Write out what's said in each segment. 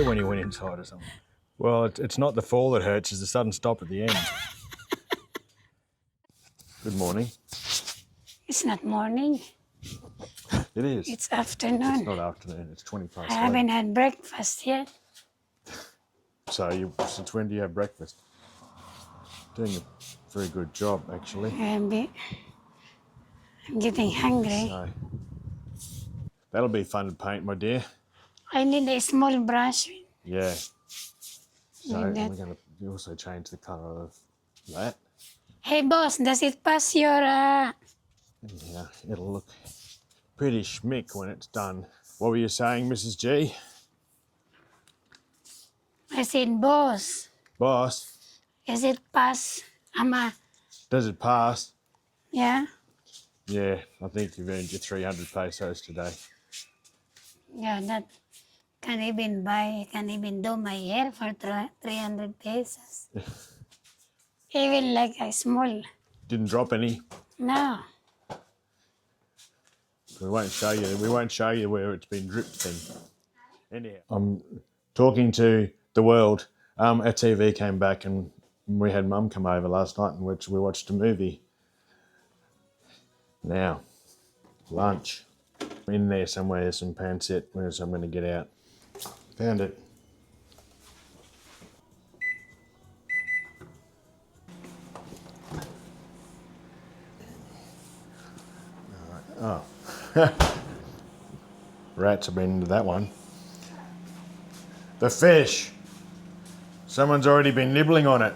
when you went inside or something. Well, it's not the fall that hurts, it's the sudden stop at the end. Good morning. It's not morning. It is. It's afternoon. It's not afternoon, it's 20 past I 11. haven't had breakfast yet. So since when do you have breakfast? Doing a very good job, actually. I'm getting hungry. So, that'll be fun to paint, my dear. I need a small brush. Yeah. So Like we're that. going to also change the colour of that. Hey boss, does it pass your... Yeah, it'll look pretty schmick when it's done. What were you saying, Mrs. G? I said, boss, Boss, is it pass? does it pass? Yeah? Yeah, I think you've earned your 300 pesos today. Yeah, that can even do my hair for 300 pesos. Even like a small. Didn't drop any. No. We won't show you. We won't show you where it's been dripped in. Anyhow, I'm talking to the world. Our TV came back and we had Mum come over last night in which we watched a movie. Now, lunch. In there somewhere, there's some pancit, which I'm going to get out. Found it. Oh. Rats have been into that one. The fish. Someone's already been nibbling on it.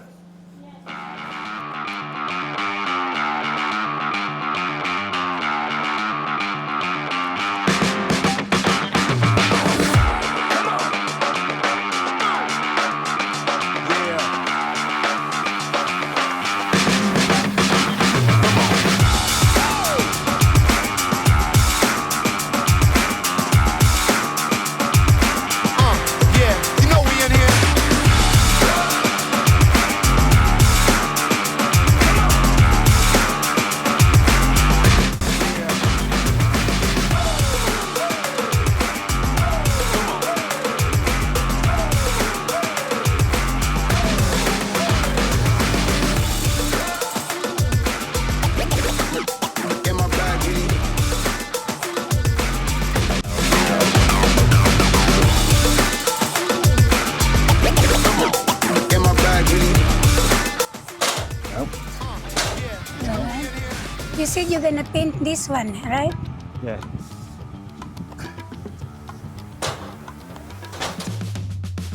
You said you're gonna paint this one, right? Yeah.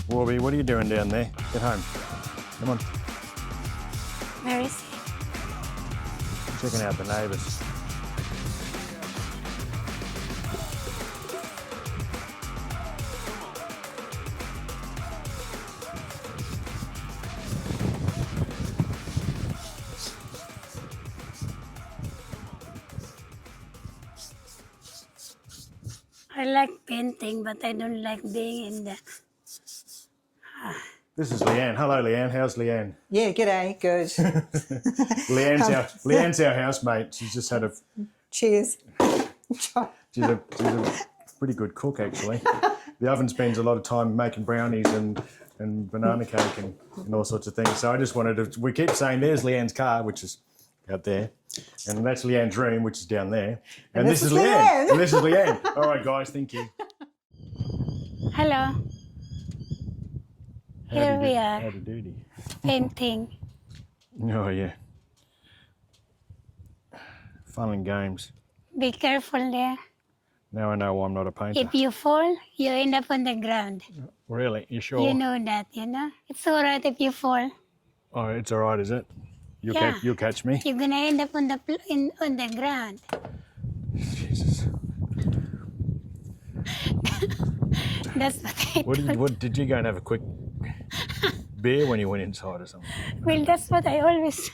Warbie, what are you doing down there? Get home. Come on. Where is he? Checking out the neighbours. I like painting, but I don't like being in the... This is Leanne. Hello, Leanne. How's Leanne? Yeah, g'day, good. Leanne's our housemate. She's just had a... Cheers. She's a pretty good cook, actually. The oven spends a lot of time making brownies and banana cake and all sorts of things. So I just wanted to... We keep saying there's Leanne's car, which is out there. And that's Leanne's room, which is down there. And this is Leanne. And this is Leanne. All right, guys, thank you. Hello. Here we are, Howdy doody. painting. Oh, yeah. Fun and games. Be careful there. Now I know why I'm not a painter. If you fall, you end up on the ground. Really? You sure? You know that, you know? It's all right if you fall. Oh, it's all right, is it? Yeah. You'll catch me? You're gonna end up on the ground. Jesus. That's what I thought. What did you go and have a quick beer when you went inside or something? Well, that's what I always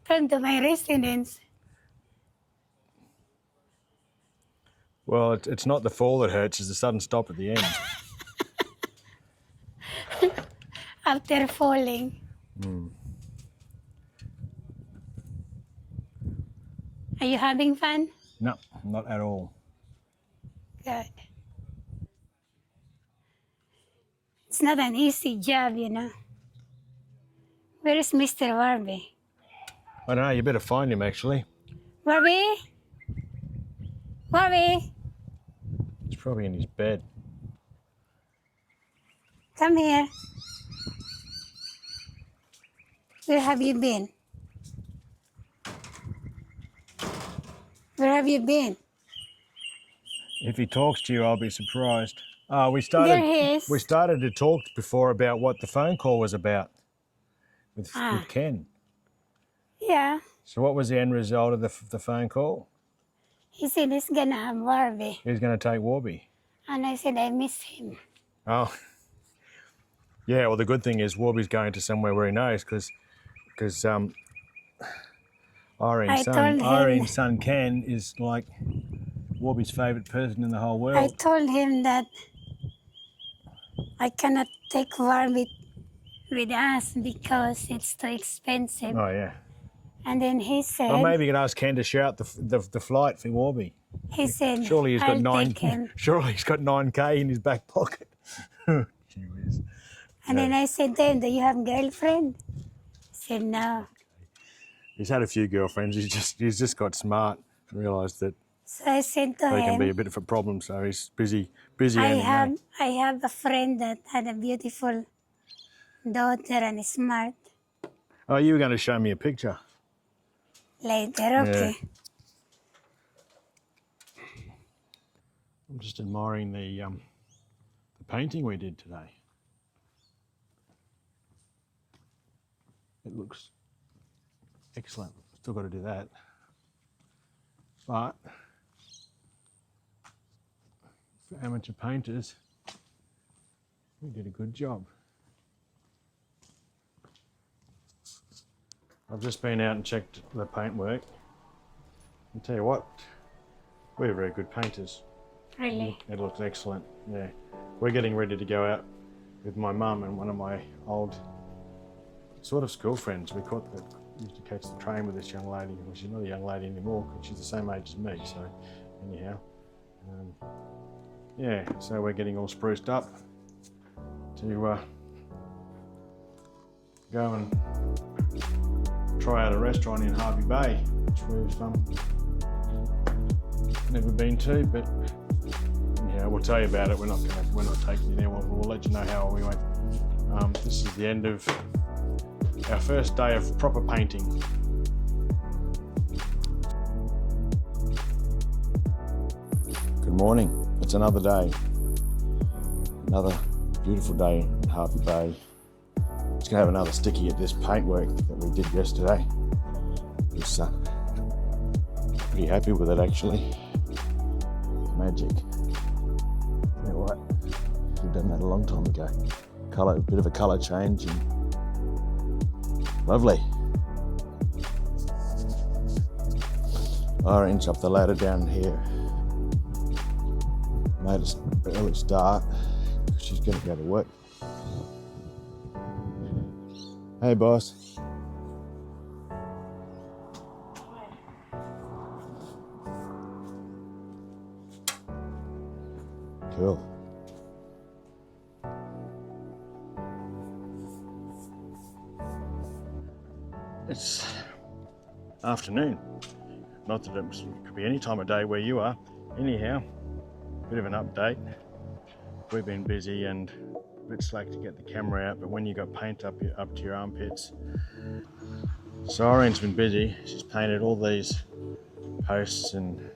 tell to my residents. Well, it's not the fall that hurts, it's the sudden stop at the end. After falling. Are you having fun? No, not at all. Good. It's not an easy job, you know. Where is Mr. Warbie? I don't know, you better find him actually. Warbie? Warbie? He's probably in his bed. Come here. Where have you been? Where have you been? If he talks to you, I'll be surprised. We There he is. started to talk before about what the phone call was about with Ken. Yeah. So what was the end result of the phone call? He said he's gonna have Warbie. He was going to take Warbie. And I said I miss him. Oh. Yeah, well, the good thing is Warbie's going to somewhere where he knows because Aireen's son Ken is like Warbie's favourite person in the whole world. I told him that I cannot take Warbie with us because it's too expensive. Oh, yeah. And then he said... Well, maybe you could ask Ken to shout the flight for Warbie. He said, Surely he's got take him. Surely he's got 9K in his back pocket. Gee whiz. And then I said to him, do you have a girlfriend? He said, no. He's had a few girlfriends. He's just got smart and realised that So I said to they him, can be a bit of a problem. So he's busy. I have a friend that had a beautiful daughter and is smart. Oh, you were going to show me a picture. Later, okay. I'm just admiring the painting we did today. It looks excellent. Still got to do that. But for amateur painters, we did a good job. I've just been out and checked the paintwork. I'll tell you what, we're very good painters. Really? It looks excellent, yeah. We're getting ready to go out with my mum and one of my old sort of school friends. We used to catch the train with this young lady. Well, she's not a young lady anymore because she's the same age as me, so anyhow. Yeah, so we're getting all spruced up to go and try out a restaurant in Hervey Bay, which we've never been to, but yeah, we'll tell you about it. We're not taking you there. We'll let you know how we went. This is the end of our first day of proper painting. Good morning. It's another day. Another beautiful day in Hervey Bay. Just gonna have another sticky at this paintwork that we did yesterday. Was pretty happy with it actually. Magic. You know what? We've done that a long time ago. Colour, a bit of a colour change and lovely. Orange up the ladder down here. Made us early start. She's gonna go to work. Hey, boss. Cool. It's afternoon. Not that it could be any time of day where you are. Anyhow, bit of an update. We've been busy and a bit slack to get the camera out, but when you got paint up to your armpits. So Aireen's been busy. She's painted all these posts and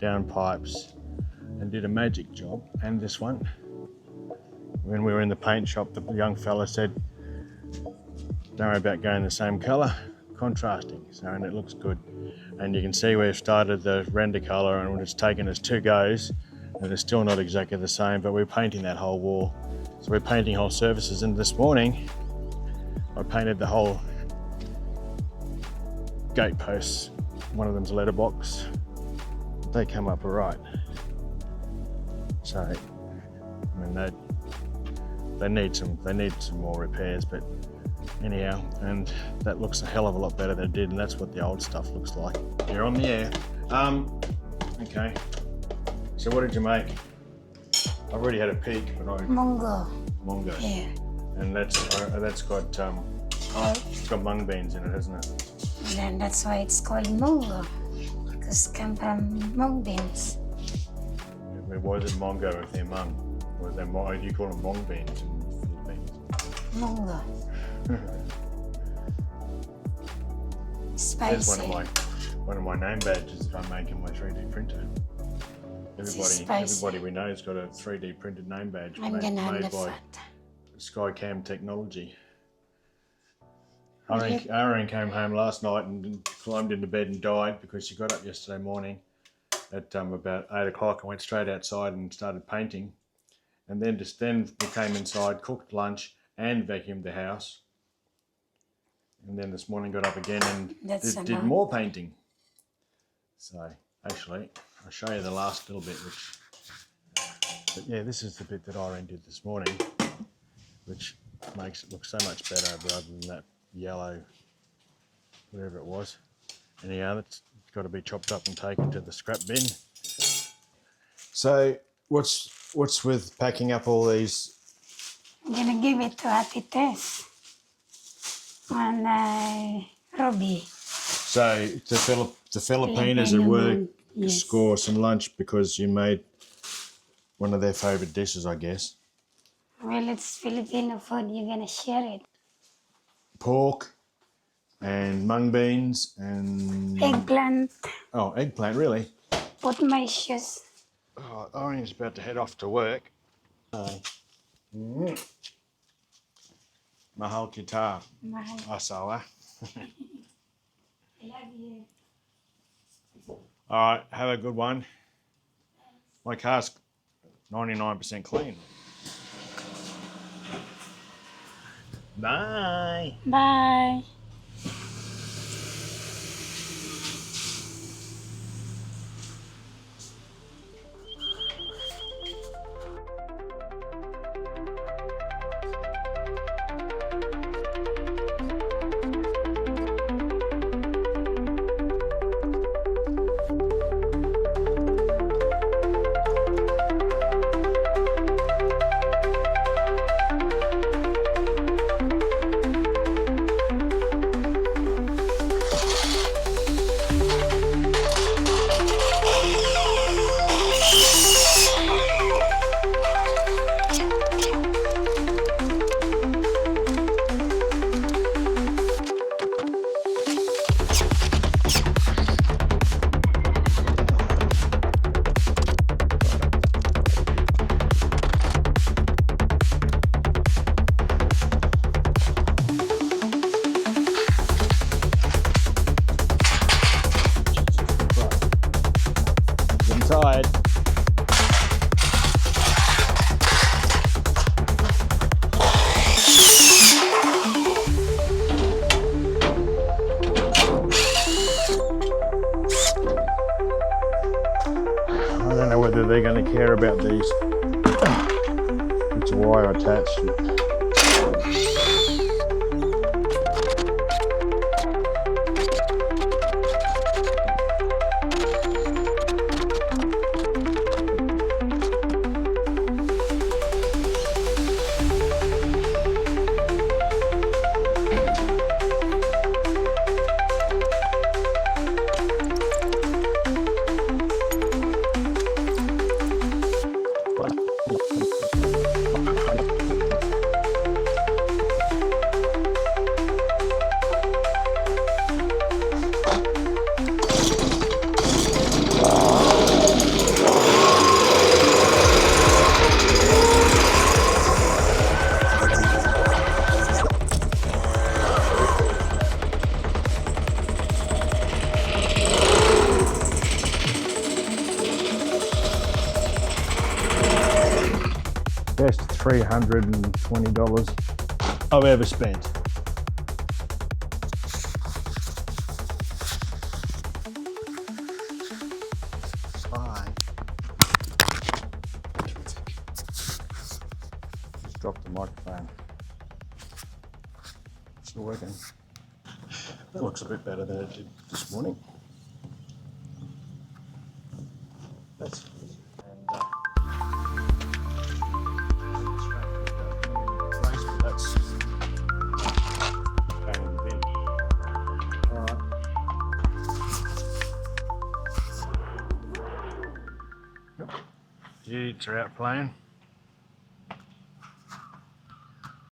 downpipes and did a magic job. And this one, when we were in the paint shop, the young fella said, don't worry about going the same colour, contrasting. So, and it looks good. And you can see we've started the render colour and it's taken us 2 goes and it's still not exactly the same, but we're painting that whole wall. So we're painting whole surfaces, and this morning I painted the whole gate posts. One of them's a letterbox. They come up all right. So, I mean, they need some more repairs, but anyhow, and that looks a hell of a lot better than it did, and that's what the old stuff looks like. You're on the air. Okay. So what did you make? I've already had a peek, but Mungo. Mongo. Yeah. And that's got it's got mung beans in it, hasn't it? And then that's why it's called mungo, because it comes from mung beans. I mean, why is it mongo if they're mung? Or is that do you call them mung beans in the Philippines? Mungo. That's Spicy. one of my name badges that I'm making my 3D printer. Everybody we know has got a 3D printed name badge I'm made gonna have the by fat. Skycam Technology. Aireen came home last night and climbed into bed and died because she got up yesterday morning at about 8 o'clock and went straight outside and started painting. And then we came inside, cooked lunch and vacuumed the house. And then this morning got up again and did more painting. So actually, I'll show you the last little bit, but yeah, this is the bit that Aireen did this morning, which makes it look so much better rather than that yellow, whatever it was. Anyhow, that's got to be chopped up and taken to the scrap bin. So what's with packing up all these? I'm gonna give it to Atites and Robbie. So the Filipinos at work score some lunch because you made one of their favourite dishes, I guess. Well, it's Filipino food. You're gonna share it. Pork and mung beans and Eggplant. Oh, eggplant, really? Put my shoes. Oh, Aireen's about to head off to work. Mahal kita, asawa. I love you. All right, have a good one. My car's 99% clean. Bye. Bye. Tired. I don't know whether they're going to care about these. It's a wire attached. Best $320 I've ever spent. Bye. Just dropped the microphone. Still working. That looks a bit better than it did this morning. That's and Utes are out playing.